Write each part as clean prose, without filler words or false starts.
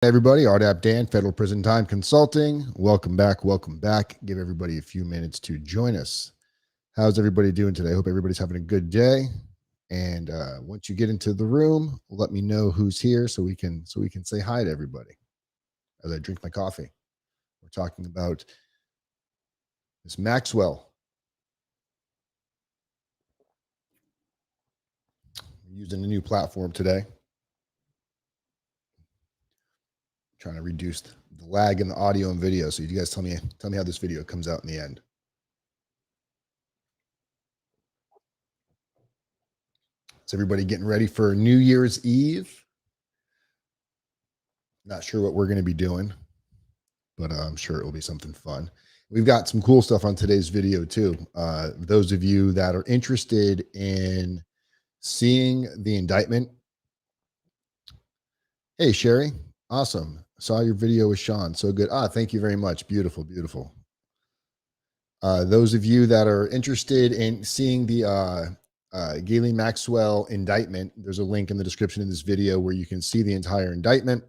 Hey everybody, RDAP Dan, Federal Prison Time Consulting. Welcome back. Welcome back. Give everybody a few minutes to join us. How's everybody doing today? Hope everybody's having a good day. And once you get into the room, let me know who's here so we can say hi to everybody as I drink my coffee. We're talking about Ms. Maxwell. We're using a new platform today. Trying to reduce the lag in the audio and video. So you guys tell me how this video comes out in the end. Is everybody getting ready for New Year's Eve? Not sure what we're going to be doing, but I'm sure it will be something fun. We've got some cool stuff on today's video too. Those of you that are interested in seeing the indictment. Hey, Sherry. Awesome. Saw your video with Sean. So good. Thank you very much. Beautiful, beautiful. Those of you that are interested in seeing the Ghislaine Maxwell indictment, there's a link in the description of this video where you can see the entire indictment.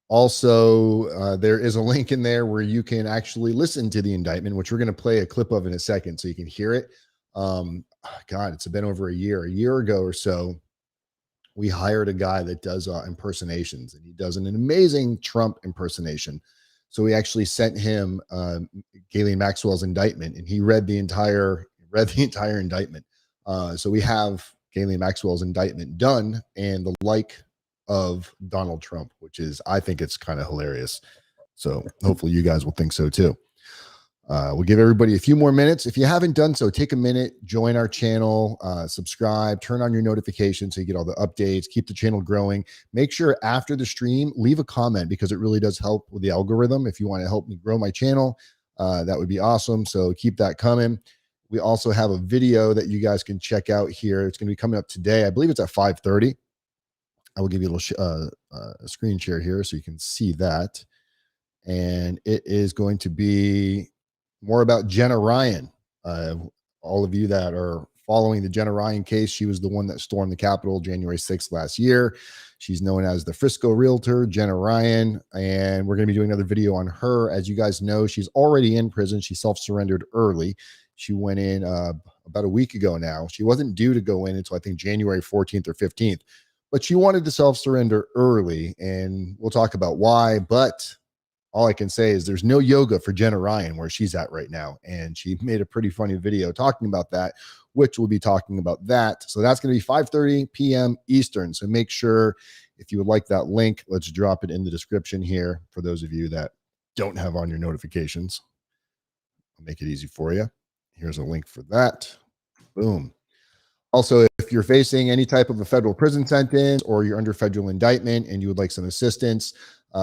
Also, there is a link in there where you can actually listen to the indictment, which we're going to play a clip of in a second so you can hear it. God, it's been over a year ago or so. We hired a guy that does impersonations, and he does an amazing Trump impersonation. So we actually sent him Ghislaine Maxwell's indictment, and he read the entire indictment. So we have Ghislaine Maxwell's indictment done, and the like of Donald Trump, which is, I think it's kind of hilarious. So hopefully you guys will think so too. We'll give everybody a few more minutes. If you haven't done so, take a minute, join our channel, subscribe, turn on your notifications so you get all the updates, keep the channel growing. Make sure after the stream, leave a comment because it really does help with the algorithm. If you want to help me grow my channel, that would be awesome. So keep that coming. We also have a video that you guys can check out here. It's going to be coming up today. I believe it's at 5:30. I will give you a little screen share here so you can see that. And it is going to be more about Jenna Ryan. All of you that are following the Jenna Ryan case, she was the one that stormed the Capitol January 6th last year. She's known as the Frisco Realtor, Jenna Ryan, and we're going to be doing another video on her. As you guys know, she's already in prison. She self-surrendered early. She went in about a week ago now. She wasn't due to go in until I think January 14th or 15th, but she wanted to self-surrender early, and we'll talk about why. But all I can say is there's no yoga for Jenna Ryan where she's at right now. And she made a pretty funny video talking about that, which we'll be talking about that. So that's going to be 5:30 p.m. Eastern. So make sure if you would like that link, let's drop it in the description here for those of you that don't have on your notifications. I'll make it easy for you. Here's a link for that. Boom. Also, if you're facing any type of a federal prison sentence or you're under federal indictment and you would like some assistance,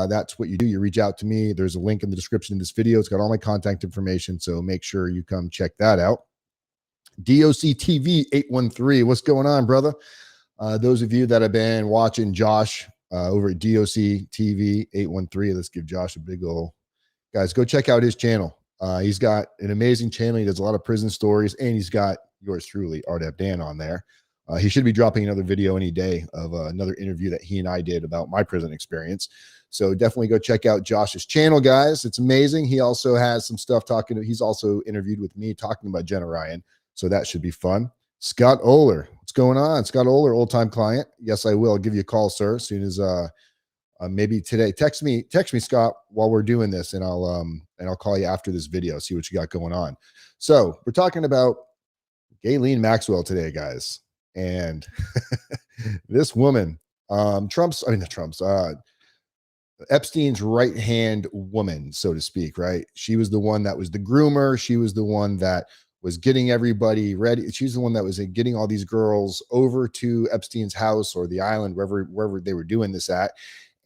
that's what you do. You reach out to me. There's a link in the description of this video. It's got all my contact information, so make sure you come check that out. DOC TV 813. What's going on, brother? Those of you that have been watching Josh over at DOC TV 813, let's give Josh a big ol' guys. Go check out his channel. He's got an amazing channel. He does a lot of prison stories, and he's got yours truly, RDAP Dan, on there. He should be dropping another video any day of another interview that he and I did about my prison experience. So definitely go check out Josh's channel, guys. It's amazing. He also has some stuff he's also interviewed with me talking about Jenna Ryan. So that should be fun. Scott Oler, what's going on? Scott Oler, old-time client. Yes, I will. I'll give you a call, sir, as soon as maybe today. Text me, Scott, while we're doing this, and I'll call you after this video, see what you got going on. So we're talking about Ghislaine Maxwell today, guys. And this woman, Epstein's right-hand woman, so to speak, right? She was the one that was the groomer. She was the one that was getting everybody ready. She's the one that was getting all these girls over to Epstein's house or the island, wherever they were doing this at.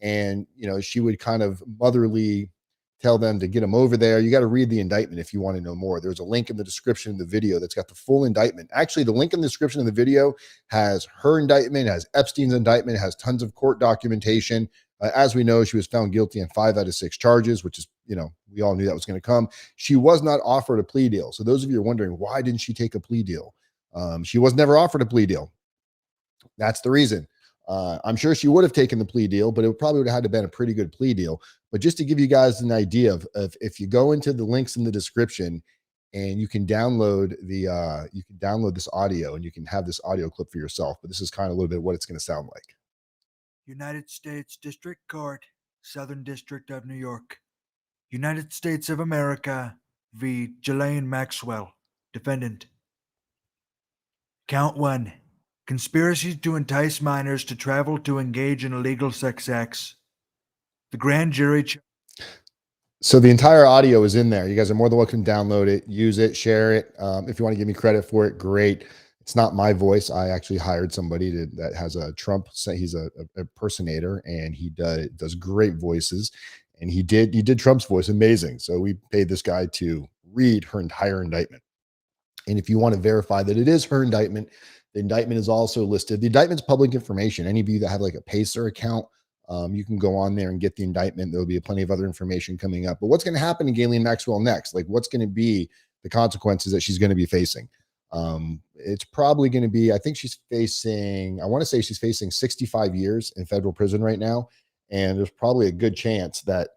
And, she would kind of motherly tell them to get them over there. You got to read the indictment if you want to know more. There's a link in the description of the video that's got the full indictment. Actually, the link in the description of the video has her indictment, has Epstein's indictment, has tons of court documentation. As we know, she was found guilty on 5 out of 6 charges, which is, we all knew that was going to come. She was not offered a plea deal. So those of you are wondering, why didn't she take a plea deal? She was never offered a plea deal. That's the reason. I'm sure she would have taken the plea deal, but it probably would have had to been a pretty good plea deal. But just to give you guys an idea of if you go into the links in the description and you can download this audio and you can have this audio clip for yourself. But this is kind of a little bit what it's going to sound like. United States District Court, Southern District of New York. United States of America v. Ghislaine Maxwell, defendant. Count 1. Conspiracy to entice minors to travel to engage in illegal sex acts. The grand jury... So the entire audio is in there. You guys are more than welcome to download it, use it, share it. If you want to give me credit for it, great. It's not my voice. I actually hired somebody that has a Trump. He's a impersonator, and he does great voices. And he did Trump's voice, amazing. So we paid this guy to read her entire indictment. And if you want to verify that it is her indictment, the indictment is also listed. The indictment's public information. Any of you that have like a Pacer account, you can go on there and get the indictment. There'll be plenty of other information coming up. But what's going to happen to Ghislaine Maxwell next? Like, what's going to be the consequences that she's going to be facing? It's probably going to be, I think she's facing, I want to say she's facing 65 years in federal prison right now. And there's probably a good chance that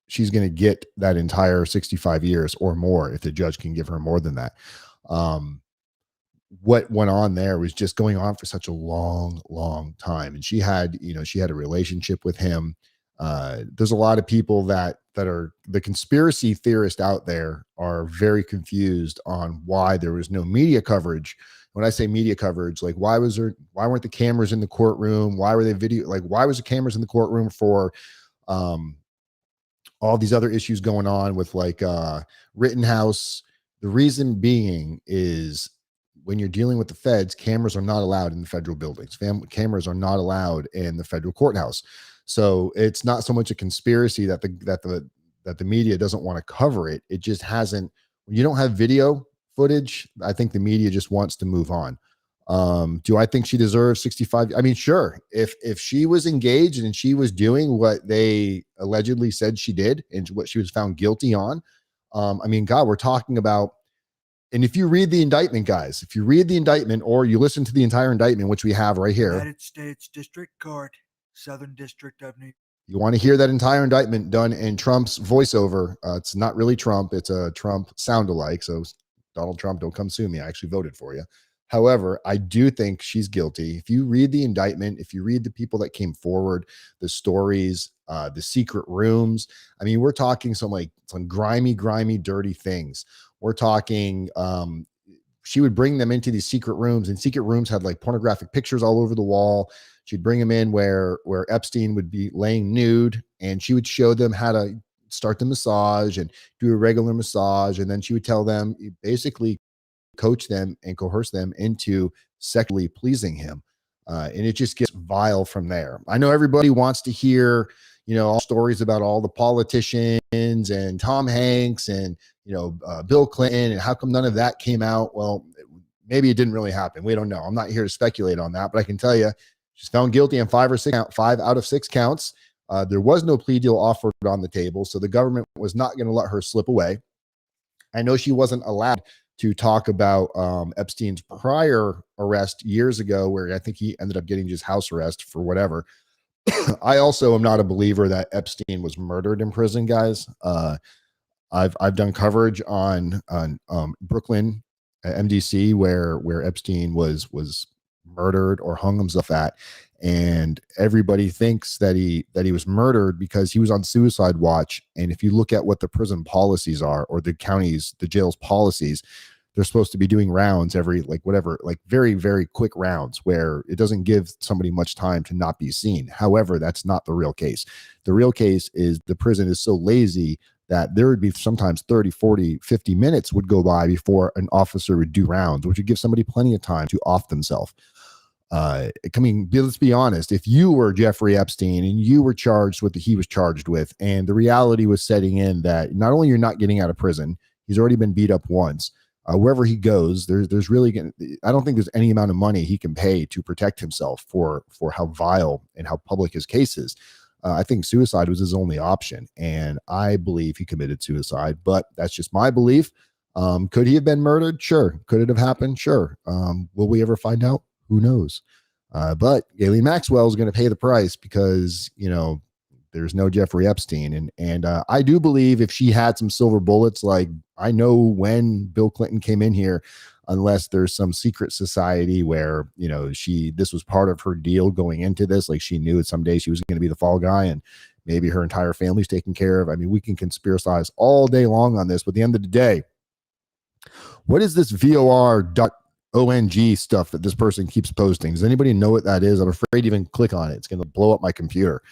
she's going to get that entire 65 years or more if the judge can give her more than that. What went on there was just going on for such a long time. And she had a relationship with him. There's a lot of people that are the conspiracy theorists out there are very confused on why there was no media coverage. When I say media coverage, like why weren't the cameras in the courtroom? Why were they why was the cameras in the courtroom for all these other issues going on with Rittenhouse? The reason being is when you're dealing with the feds, cameras are not allowed in the federal buildings. Cameras are not allowed in the federal courthouse. So it's not so much a conspiracy that the media doesn't want to cover it. It just hasn't. When you don't have video footage, I think the media just wants to move on. Do I think she deserves 65? I mean, sure. If she was engaged and she was doing what they allegedly said she did and what she was found guilty on, I mean, God, we're talking about. And if you read the indictment, guys, if you read the indictment or you listen to the entire indictment, which we have right here. United States District Court, Southern District of New York. You want to hear that entire indictment done in Trump's voiceover. It's not really Trump. It's a Trump sound-alike. So Donald Trump, don't come sue me. I actually voted for you. However, I do think she's guilty. If you read the indictment, if you read the people that came forward, the stories, the secret rooms, I mean, we're talking some grimy, dirty things. We're talking, she would bring them into these secret rooms, and secret rooms had like pornographic pictures all over the wall. She'd bring them in where Epstein would be laying nude, and she would show them how to start the massage and do a regular massage. And then she would tell them, basically coach them and coerce them into sexually pleasing him. And it just gets vile from there. I know everybody wants to hear, all stories about all the politicians and Tom Hanks and, Bill Clinton, and how come none of that came out? Well, maybe it didn't really happen. We don't know. I'm not here to speculate on that, but I can tell you she's found guilty on 5 out of 6 counts. There was no plea deal offered on the table, so the government was not going to let her slip away. I know she wasn't allowed to talk about Epstein's prior arrest years ago, where I think he ended up getting just house arrest for whatever. I also am not a believer that Epstein was murdered in prison, guys. I've done coverage on Brooklyn MDC where Epstein was murdered or hung himself at, and everybody thinks that he was murdered because he was on suicide watch. And if you look at what the prison policies are, or the jail's policies, they're supposed to be doing rounds every very, very quick rounds where it doesn't give somebody much time to not be seen. However, that's not the real case. The real case is the prison is so lazy that there would be sometimes 30, 40, 50 minutes would go by before an officer would do rounds, which would give somebody plenty of time to off themselves. Let's be honest. If you were Jeffrey Epstein and you were charged with what he was charged with, and the reality was setting in that not only you're not getting out of prison, he's already been beat up once. Wherever he goes, there's really I don't think there's any amount of money he can pay to protect himself for how vile and how public his case is. I think suicide was his only option, and I believe he committed suicide, but that's just my belief. Could he have been murdered? Sure. Could it have happened? Sure. Will we ever find out? Who knows? But Ghislaine Maxwell is going to pay the price because, there's no Jeffrey Epstein. And I do believe if she had some silver bullets, like I know when Bill Clinton came in here, unless there's some secret society where, this was part of her deal going into this, like she knew that someday she was going to be the fall guy and maybe her entire family's taken care of. I mean, we can conspiracize all day long on this, but at the end of the day, what is this VOR.ONG stuff that this person keeps posting? Does anybody know what that is? I'm afraid to even click on it. It's going to blow up my computer.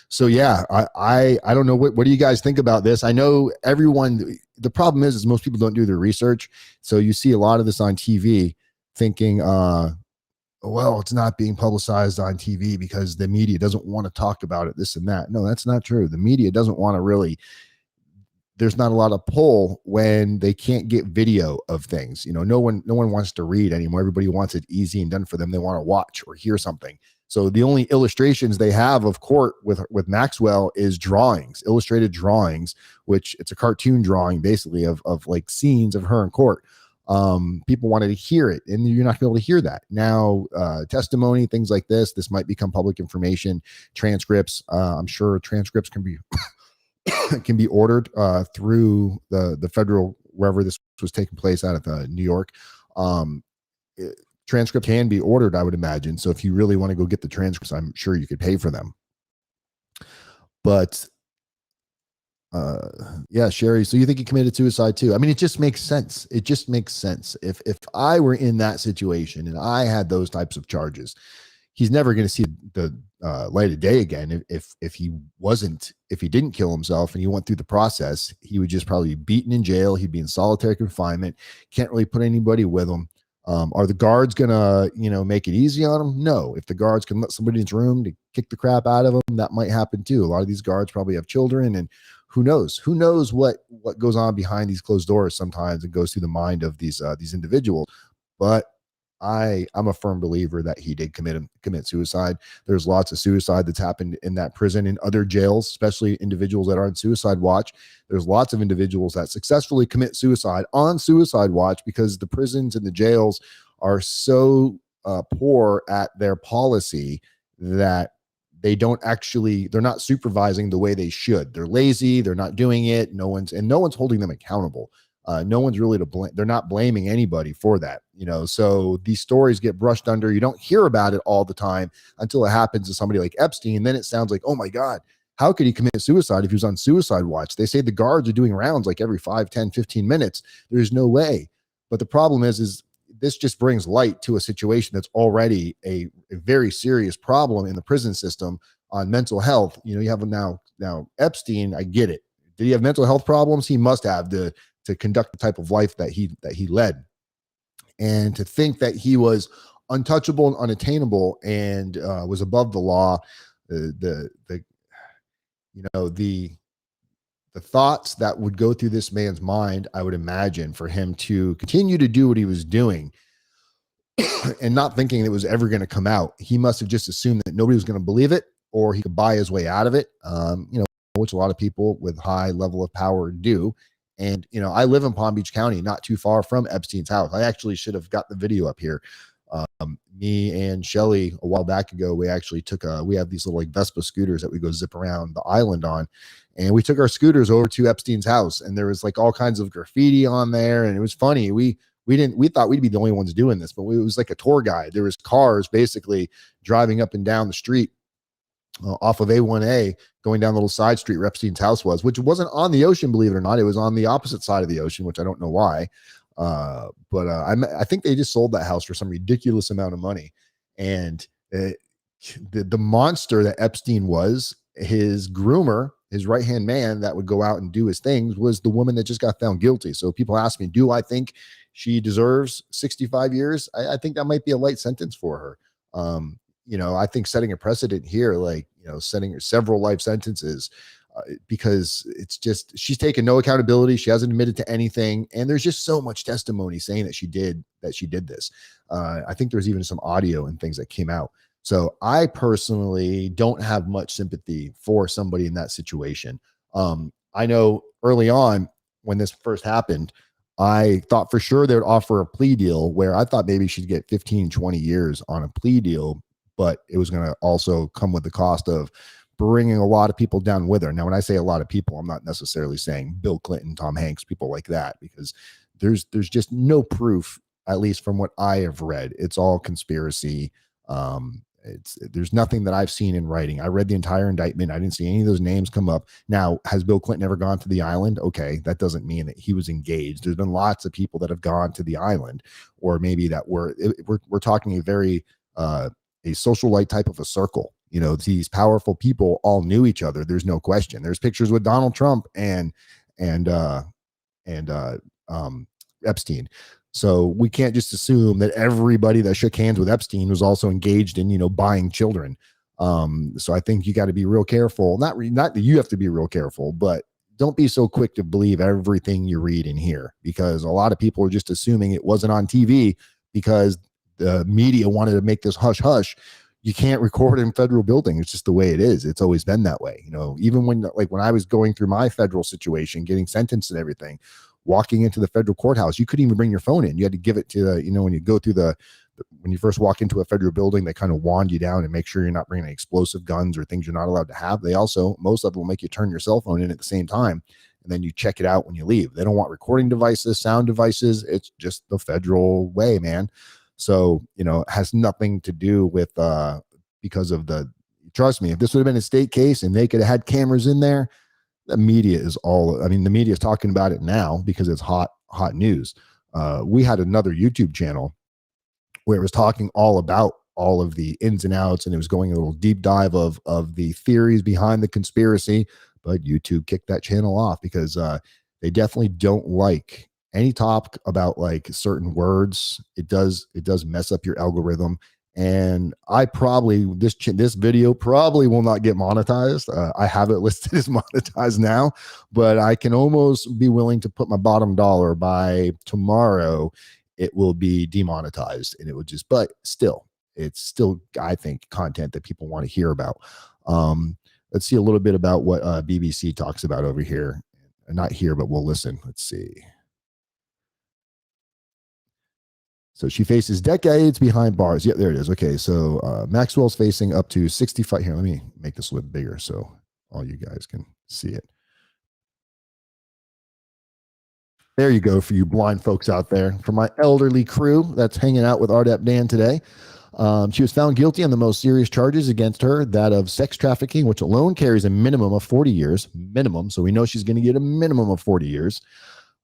So yeah, I don't know. What do you guys think about this? I know everyone, the problem is most people don't do their research. So you see a lot of this on TV thinking, well, it's not being publicized on TV because the media doesn't want to talk about it, this and that. No, that's not true. The media doesn't want to really, there's not a lot of pull when they can't get video of things. No one wants to read anymore. Everybody wants it easy and done for them. They want to watch or hear something. So the only illustrations they have of court with Maxwell is drawings, illustrated drawings, which it's a cartoon drawing basically of like scenes of her in court. People wanted to hear it, and you're not going to be able to hear that now. Testimony, things like this might become public information. Transcripts, I'm sure transcripts can be ordered through the federal, wherever this was taking place out of New York. Transcripts can be ordered, I would imagine. So if you really want to go get the transcripts, I'm sure you could pay for them. But yeah, Sherry, so you think he committed suicide too? I mean, it just makes sense. It just makes sense. If I were in that situation and I had those types of charges, he's never going to see the light of day again. If he didn't kill himself and he went through the process, he would just probably be beaten in jail. He'd be in solitary confinement. Can't really put anybody with him. Are the guards gonna, make it easy on him? No. If the guards can let somebody in his room to kick the crap out of him, that might happen too. A lot of these guards probably have children, and who knows what goes on behind these closed doors sometimes and goes through the mind of these individuals. But I'm a firm believer that he did commit suicide. There's lots of suicide that's happened in that prison, in other jails, especially individuals that are on suicide watch. There's lots of individuals that successfully commit suicide on suicide watch because the prisons and the jails are so poor at their policy that they're not supervising the way they should. They're lazy. They're not doing it. No one's holding them accountable. No one's really to blame. They're not blaming anybody for that, so these stories get brushed under. You don't hear about it all the time until it happens to somebody like Epstein. Then it sounds like, oh my God, how could he commit suicide if he was on suicide watch? They say the guards are doing rounds like every 5, 10, 15 minutes. There's no way. But the problem is this just brings light to a situation that's already a very serious problem in the prison system on mental health. You have now Epstein, I get it. Did he have mental health problems? He must have to conduct the type of life that he led. And to think that he was untouchable and unattainable and was above the law, the thoughts that would go through this man's mind, I would imagine, for him to continue to do what he was doing and not thinking it was ever going to come out. He must have just assumed that nobody was going to believe it, or he could buy his way out of it, which a lot of people with high level of power do. And, I live in Palm Beach County, not too far from Epstein's house. I actually should have got the video up here. Me and Shelly a while back ago, we actually we have these little like Vespa scooters that we go zip around the island on. And we took our scooters over to Epstein's house, and there was like all kinds of graffiti on there. And it was funny. We thought we'd be the only ones doing this, but it was like a tour guide. There was cars basically driving up and down the street off of A1A, going down the little side street where Epstein's house was, which wasn't on the ocean, believe it or not. It was on the opposite side of the ocean, which I don't know why. But I think they just sold that house for some ridiculous amount of money. And the monster that Epstein was, his groomer, his right-hand man that would go out and do his things, was the woman that just got found guilty. So people ask me, do I think she deserves 65 years? I think that might be a light sentence for her. I think setting a precedent here, setting several life sentences, because it's just, she's taken no accountability. She hasn't admitted to anything. And there's just so much testimony saying that she did this. I think there's even some audio and things that came out. So I personally don't have much sympathy for somebody in that situation. I know early on when this first happened, I thought for sure they would offer a plea deal where I thought maybe she'd get 15, 20 years on a plea deal, but it was going to also come with the cost of bringing a lot of people down with her. Now, when I say a lot of people, I'm not necessarily saying Bill Clinton, Tom Hanks, people like that, because there's just no proof, at least from what I have read. It's all conspiracy. There's nothing that I've seen in writing. I read the entire indictment. I didn't see any of those names come up. Now, has Bill Clinton ever gone to the island? Okay, that doesn't mean that he was engaged. There's been lots of people that have gone to the island, or maybe that we're talking a very a socialite type of a circle. You know, these powerful people all knew each other. There's no question. There's pictures with Donald Trump and Epstein. So we can't just assume that everybody that shook hands with Epstein was also engaged in, buying children. So I think you got to be real careful. Not that you have to be real careful, but don't be so quick to believe everything you read and hear, because a lot of people are just assuming it wasn't on TV because the media wanted to make this hush hush. You can't record in federal building. It's just the way it is. It's always been that way. Even when I was going through my federal situation, getting sentenced and everything, walking into the federal courthouse, you couldn't even bring your phone in. You had to give it to when you go through when you first walk into a federal building, they kind of wand you down and make sure you're not bringing explosive guns or things you're not allowed to have. They also, most of them will make you turn your cell phone in at the same time, and then you check it out when you leave. They don't want recording devices, sound devices. It's just the federal way, man. So, it has nothing to do with, because of trust me, if this would have been a state case and they could have had cameras in there, the media is the media is talking about it now because it's hot news. We had another YouTube channel where it was talking all about all of the ins and outs, and it was going a little deep dive of the theories behind the conspiracy, but YouTube kicked that channel off because they definitely don't like any talk about certain words. It does mess up your algorithm. And this video probably will not get monetized. I have it listed as monetized now, but I can almost be willing to put my bottom dollar by tomorrow it will be demonetized, and it would just, but still, it's still, I think, content that people want to hear about. Let's see a little bit about what BBC talks about over here. Not here, but we'll listen. Let's see. So she faces decades behind bars. Yeah, there it is. Okay, so Maxwell's facing up to 65. Here, let me make this a little bigger so all you guys can see it. There you go for you blind folks out there. For my elderly crew that's hanging out with Ardep Dan today. She was found guilty on the most serious charges against her, that of sex trafficking, which alone carries a minimum of 40 years. Minimum. So we know she's going to get a minimum of 40 years.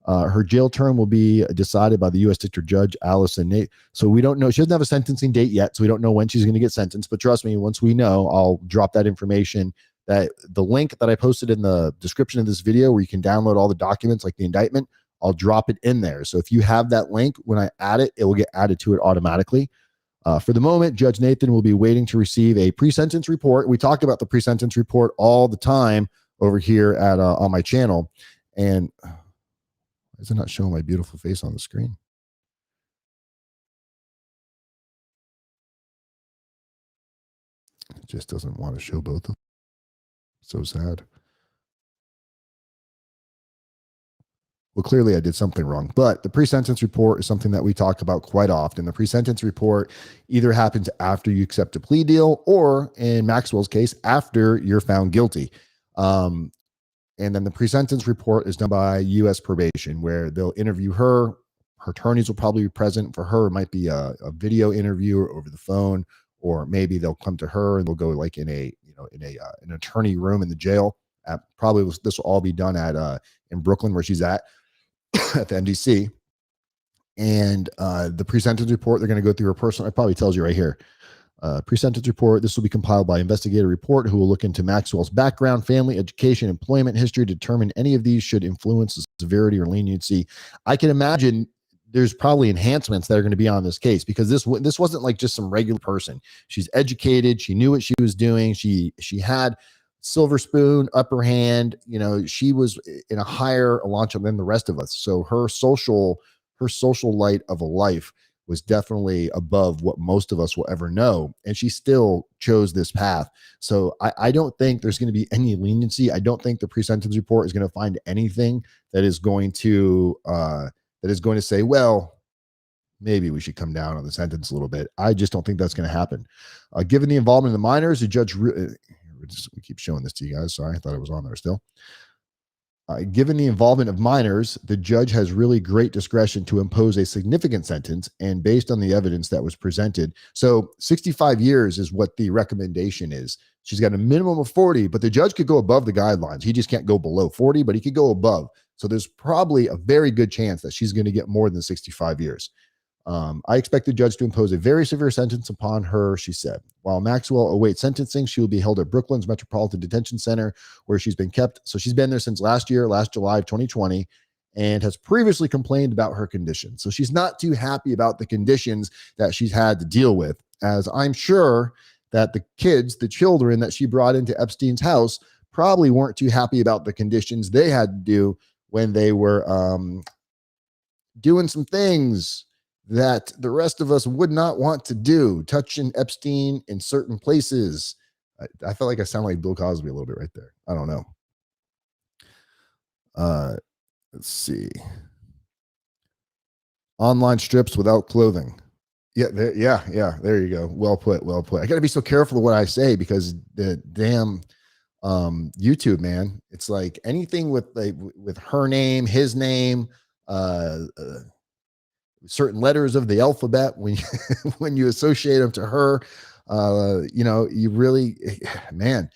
Her jail term will be decided by the U.S. District Judge, Alison. So we don't know. She doesn't have a sentencing date yet, so we don't know when she's going to get sentenced. But trust me, once we know, I'll drop that information. That the link that I posted in the description of this video, where you can download all the documents like the indictment, I'll drop it in there. So if you have that link, when I add it, it will get added to it automatically. For the moment, Judge Nathan will be waiting to receive a pre-sentence report. We talk about the pre-sentence report all the time over here at on my channel. And is it not showing my beautiful face on the screen? It just doesn't want to show both of them. So sad. Well, clearly I did something wrong, but the pre-sentence report is something that we talk about quite often. The pre-sentence report either happens after you accept a plea deal, or in Maxwell's case, after you're found guilty. And then the pre-sentence report is done by U.S. probation, where they'll interview her. Her attorneys will probably be present. For her, it might be a video interview or over the phone, or maybe they'll come to her and they'll go in an attorney room in the jail. This will all be done in Brooklyn, where she's at the MDC. And the pre-sentence report, they're going to go through her personal. It probably tells you right here. Pre-sentence report. This will be compiled by investigator report who will look into Maxwell's background, family, education, employment history, to determine any of these should influence the severity or leniency. I can imagine there's probably enhancements that are going to be on this case, because this wasn't like just some regular person. She's educated. She knew what she was doing. She had silver spoon, upper hand. She was in a higher launch than the rest of us. So her social light of a life was definitely above what most of us will ever know. And she still chose this path. So I don't think there's going to be any leniency. I don't think the pre-sentence report is going to find anything that is going to that is going to say, well, maybe we should come down on the sentence a little bit. I just don't think that's going to happen. Given the involvement of the minors, the judge, we keep showing this to you guys. Sorry, I thought it was on there still. Given the involvement of minors, the judge has really great discretion to impose a significant sentence, and based on the evidence that was presented. So 65 years is what the recommendation is. She's got a minimum of 40, but the judge could go above the guidelines. He just can't go below 40, but he could go above. So there's probably a very good chance that she's going to get more than 65 years. I expect the judge to impose a very severe sentence upon her, she said. While Maxwell awaits sentencing, she will be held at Brooklyn's Metropolitan Detention Center, where she's been kept. So she's been there since last July of 2020, and has previously complained about her condition. So she's not too happy about the conditions that she's had to deal with, as I'm sure that the children that she brought into Epstein's house probably weren't too happy about the conditions they had to do when they were doing some things that the rest of us would not want to do, touching Epstein in certain places. I felt like I sound like Bill Cosby a little bit right there. I don't know. Let's see. Online strips without clothing. Yeah, there you go. Well put. I got to be so careful of what I say, because the damn YouTube, man, it's like anything with her name, his name, certain letters of the alphabet, when when you associate them to her, you really, man.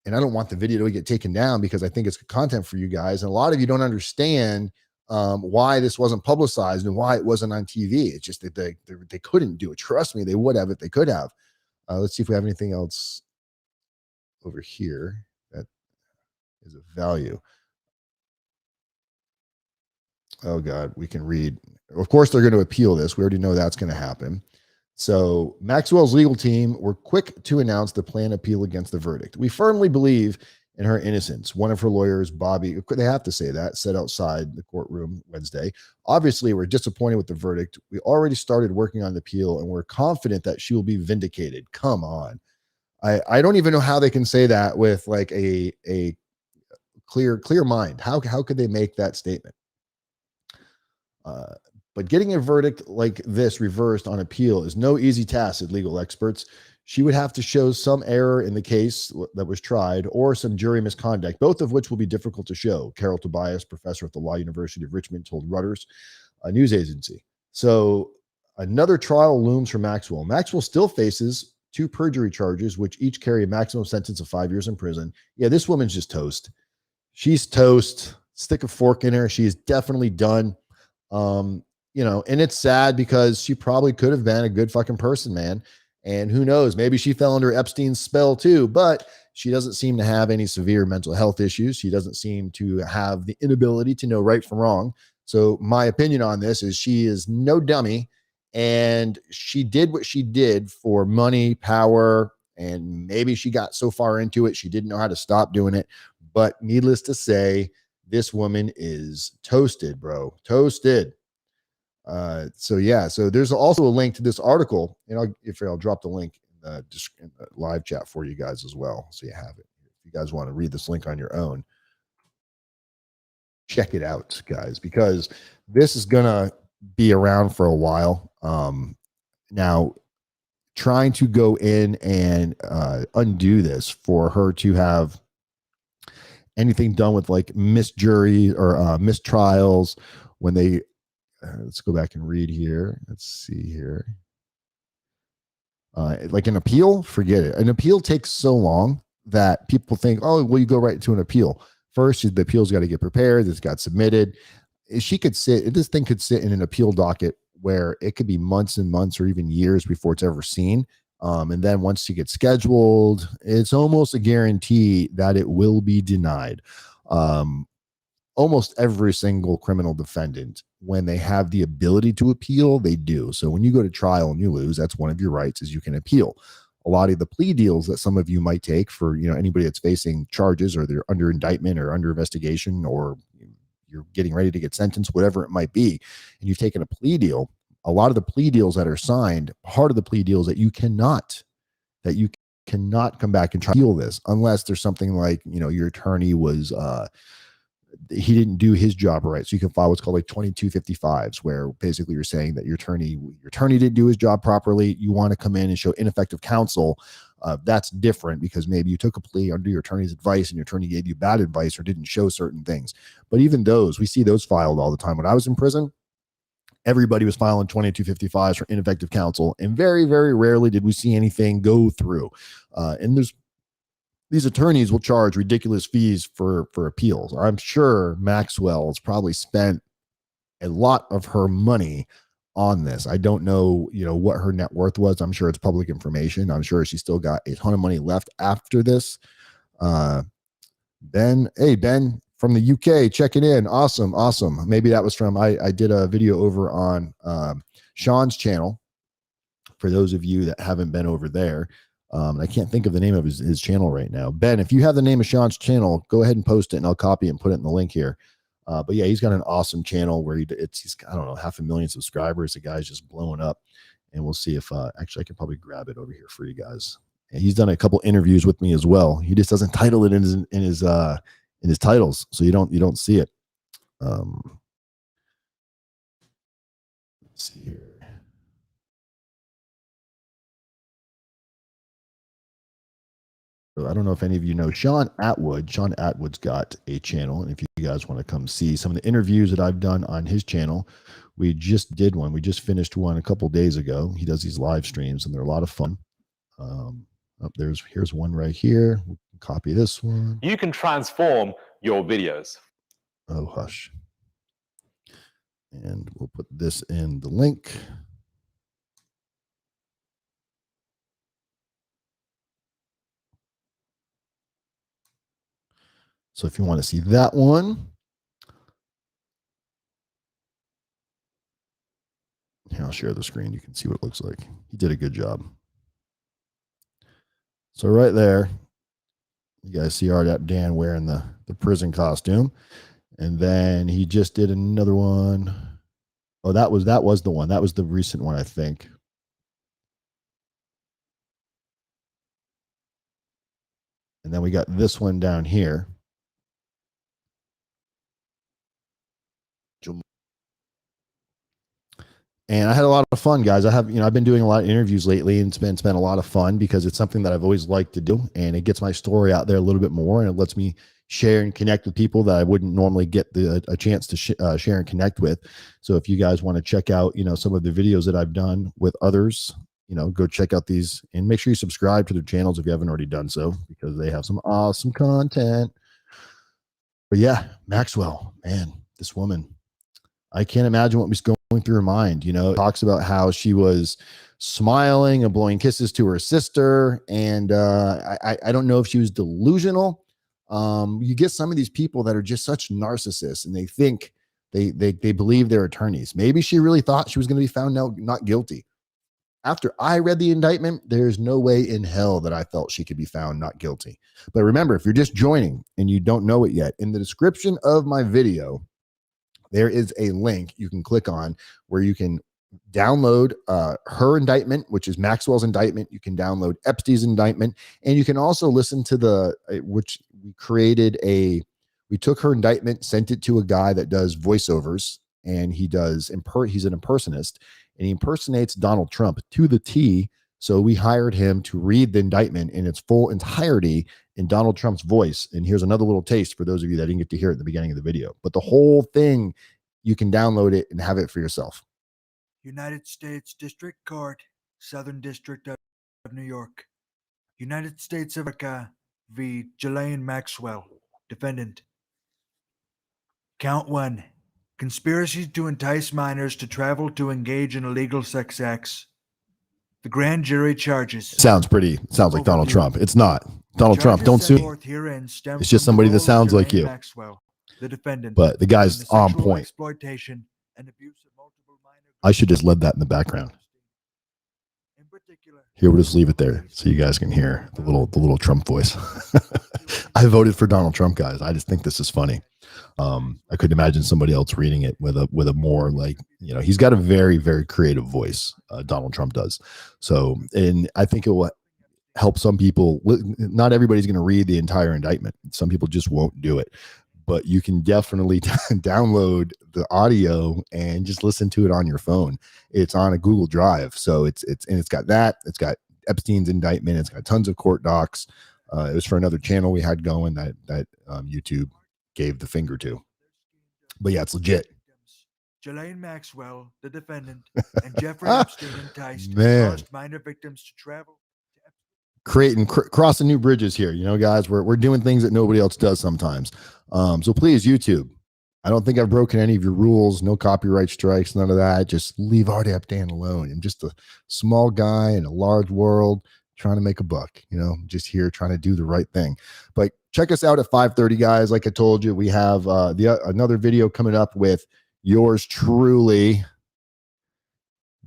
And I don't want the video to get taken down, because I think it's content for you guys, and a lot of you don't understand why this wasn't publicized and why it wasn't on TV. It's just that they couldn't do it. Trust me, they would have if they could have. Let's see if we have anything else over here that is of value. Oh God, we can read. Of course, they're going to appeal this. We already know that's going to happen. So Maxwell's legal team were quick to announce the planned appeal against the verdict. We firmly believe in her innocence. One of her lawyers, Bobby, they have to say that, said outside the courtroom Wednesday. Obviously, we're disappointed with the verdict. We already started working on the appeal, and we're confident that she will be vindicated. Come on. I don't even know how they can say that with like a clear mind. How could they make that statement? But getting a verdict like this reversed on appeal is no easy task, said legal experts. She would have to show some error in the case that was tried, or some jury misconduct, both of which will be difficult to show. Carol Tobias, professor at the Law University of Richmond, told Reuters, a news agency. So another trial looms for Maxwell. Maxwell still faces 2 perjury charges, which each carry a maximum sentence of 5 years in prison. Yeah, this woman's just toast. She's toast. Stick a fork in her. She is definitely done. And it's sad, because she probably could have been a good fucking person, man. And who knows, maybe she fell under Epstein's spell too, but she doesn't seem to have any severe mental health issues. She doesn't seem to have the inability to know right from wrong. So my opinion on this is she is no dummy, and she did what she did for money, power, and maybe she got so far into it, she didn't know how to stop doing it. But needless to say, this woman is toasted, bro. Toasted. So there's also a link to this article, and I'll drop the link in the live chat for you guys as well, so you have it. If you guys want to read this link on your own, check it out, guys, because this is gonna be around for a while. Now, trying to go in and undo this for her to have anything done with like misjury or mistrials when they let's go back and read here. Let's see here. Like an appeal, forget it. An appeal takes so long that people think, oh, well, you go right to an appeal. First, the appeal's got to get prepared. It's got submitted. This thing could sit in an appeal docket where it could be months and months or even years before it's ever seen. And then once you get scheduled, it's almost a guarantee that it will be denied. Almost every single criminal defendant, when they have the ability to appeal, they do. So when you go to trial and you lose, that's one of your rights, is you can appeal. A lot of the plea deals that some of you might take for, anybody that's facing charges, or they're under indictment or under investigation, or you're getting ready to get sentenced, whatever it might be, and you've taken a plea deal, a lot of the plea deals that are signed, part of the plea deal is that you cannot come back and try to appeal this unless there's something like, your attorney was he didn't do his job right. So you can file what's called like 2255s, where basically you're saying that your attorney didn't do his job properly. You want to come in and show ineffective counsel. That's different because maybe you took a plea under your attorney's advice and your attorney gave you bad advice or didn't show certain things. But even those, we see those filed all the time. When I was in prison, everybody was filing 2255s for ineffective counsel, and very, very rarely did we see anything go through. And these attorneys will charge ridiculous fees for appeals. I'm sure Maxwell has probably spent a lot of her money on this. I don't know, what her net worth was. I'm sure it's public information. I'm sure she still got a ton of money left after this. Ben from the UK checking in. Awesome. Maybe that was from, I did a video over on Sean's channel. For those of you that haven't been over there, I can't think of the name of his channel right now. Ben, if you have the name of Sean's channel, go ahead and post it and I'll copy it and put it in the link here. But yeah, he's got an awesome channel where he's I don't know, 500,000 subscribers. The guy's just blowing up, and we'll see if actually I can probably grab it over here for you guys. And he's done a couple interviews with me as well. He just doesn't title it in his titles, so you don't see it. Let's see here. So I don't know if any of you know Sean Atwood. Sean Atwood's got a channel, and if you guys want to come see some of the interviews that I've done on his channel, we just did one. We just finished one a couple days ago. He does these live streams, and they're a lot of fun. Here's one right here. We'll copy this one. You can transform your videos. Oh, hush. And we'll put this in the link. So if you want to see that one, here, I'll share the screen. You can see what it looks like. He did a good job. So right there, you guys see Dan wearing the prison costume. And then he just did another one. Oh, that was the one. That was the recent one, I think. And then we got this one down here. And I had a lot of fun, guys. I've been doing a lot of interviews lately, and it's been a lot of fun because it's something that I've always liked to do, and it gets my story out there a little bit more, and it lets me share and connect with people that I wouldn't normally get a chance to share and connect with. So if you guys want to check out, some of the videos that I've done with others, go check out these, and make sure you subscribe to their channels if you haven't already done so, because they have some awesome content. But yeah, Maxwell, man, this woman, I can't imagine what was going through her mind. It talks about how she was smiling and blowing kisses to her sister. And I don't know if she was delusional. You get some of these people that are just such narcissists, and they think they believe they're attorneys. Maybe she really thought she was going to be found not guilty. After I read the indictment, there's no way in hell that I felt she could be found not guilty. But remember, if you're just joining and you don't know it yet, in the description of my video, there is a link you can click on where you can download her indictment, which is Maxwell's indictment. You can download Epstein's indictment, and you can also listen to which we took her indictment, sent it to a guy that does voiceovers, and he's an impersonist, and he impersonates Donald Trump to the T. So we hired him to read the indictment in its full entirety in Donald Trump's voice. And here's another little taste for those of you that didn't get to hear it at the beginning of the video. But the whole thing, you can download it and have it for yourself. United States District Court, Southern District of New York. United States of America v. Ghislaine Maxwell, defendant. Count 1. Conspiracy to entice minors to travel to engage in illegal sex acts. The grand jury charges. Sounds like Donald Trump. It's not. Donald Trump, don't sue. It's just somebody that sounds like you. Maxwell, the defendant, but the guy's on point. Exploitation and abuse of multiple minor. I should just let that in the background. In particular, here, we'll just leave it there so you guys can hear the little Trump voice. I voted for Donald Trump, guys. I just think this is funny. I couldn't imagine somebody else reading it with a more he's got a very, very creative voice. Donald Trump does. So, and I think it will help some people. Not everybody's going to read the entire indictment. Some people just won't do it. but you can definitely download the audio and just listen to it on your phone. It's on a Google Drive. So it's got Epstein's indictment. It's got tons of court docs. It was for another channel we had going that YouTube gave the finger to. But yeah, it's legit. Ghislaine Maxwell, the defendant, and Jeffrey Epstein enticed Man. and caused minor victims to travel. Crossing new bridges here. You know, guys, we're doing things that nobody else does sometimes. So please, YouTube, I don't think I've broken any of your rules. No copyright strikes, none of that. Just leave Artie Epstein alone. I'm just a small guy in a large world trying to make a buck, you know, just here trying to do the right thing. But check us out at 5:30, guys. Like I told you, we have another video coming up with yours truly,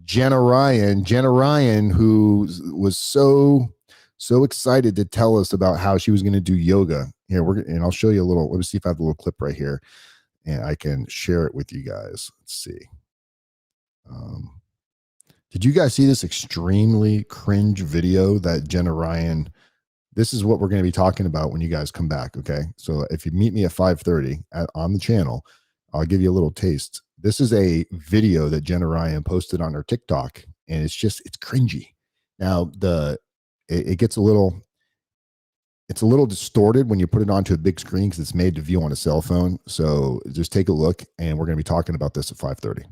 Jenna Ryan, who was so excited to tell us about how she was going to do yoga. Here, and I'll show you a little. Let me see if I have a little clip right here, and I can share it with you guys. Let's see. Did you guys see this extremely cringe video that Jenna Ryan? This is what we're going to be talking about when you guys come back. Okay, so if you meet me at 5:30 on the channel, I'll give you a little taste. This is a video that Jenna Ryan posted on her TikTok, and it's cringy. Now it gets a little distorted when you put it onto a big screen because it's made to view on a cell phone. So just take a look, and we're going to be talking about this at 5:30.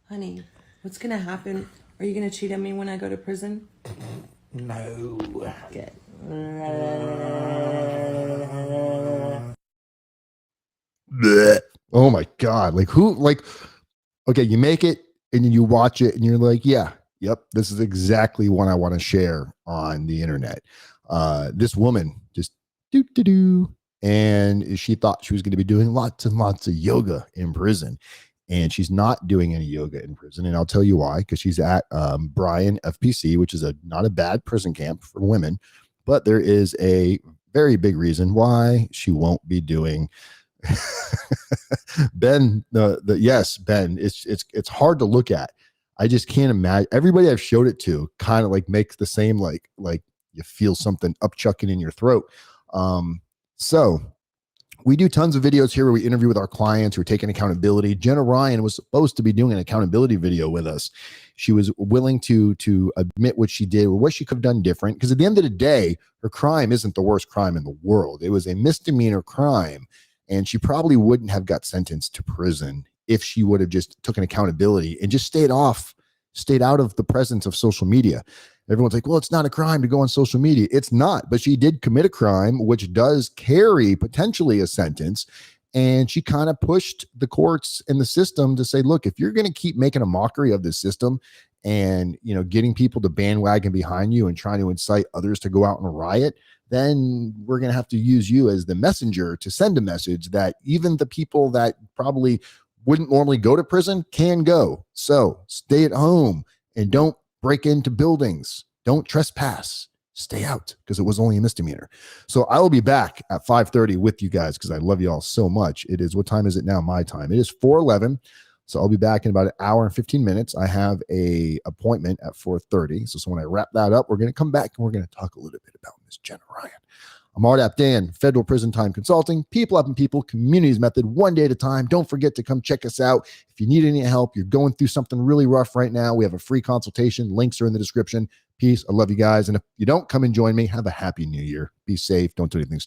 Honey, what's going to happen? Are you going to cheat on me when I go to prison? No. Good. Blech. Oh my God. Okay, you make it and then you watch it and you're like, yeah, yep, this is exactly what I want to share on the internet. This woman just and she thought she was going to be doing lots and lots of yoga in prison. And she's not doing any yoga in prison. And I'll tell you why, because she's at Bryan FPC, which is not a bad prison camp for women. But there is a very big reason why she won't be doing Ben. Yes, Ben. It's hard to look at. I just can't imagine. Everybody I've showed it to kind of like makes the same like you feel something upchucking in your throat. So we do tons of videos here where we interview with our clients who are taking accountability. Jenna Ryan was supposed to be doing an accountability video with us. She was willing to admit what she did or what she could have done different. Because at the end of the day, her crime isn't the worst crime in the world. It was a misdemeanor crime. And she probably wouldn't have got sentenced to prison if she would have just taken accountability and just stayed out of the presence of social media. Everyone's like, well, it's not a crime to go on social media. It's not, but she did commit a crime, which does carry potentially a sentence. And she kind of pushed the courts and the system to say, look, if you're going to keep making a mockery of this system and, you know, getting people to bandwagon behind you and trying to incite others to go out and riot, then we're going to have to use you as the messenger to send a message that even the people that probably wouldn't normally go to prison can go. So stay at home and don't break into buildings. Don't trespass. Stay out, because it was only a misdemeanor. So I will be back at 5:30 with you guys because I love you all so much. It is, what time is it now? My time. It is 4:11. So I'll be back in about an hour and 15 minutes. I have a appointment at 4:30. So when I wrap that up, we're going to come back and we're going to talk a little bit about Miss Jenna Ryan. I'm Art Aptan, Federal Prison Time Consulting, people helping people, communities method, one day at a time. Don't forget to come check us out. If you need any help, you're going through something really rough right now, we have a free consultation. Links are in the description. Peace. I love you guys. And if you don't come and join me, have a happy new year. Be safe. Don't do anything stupid.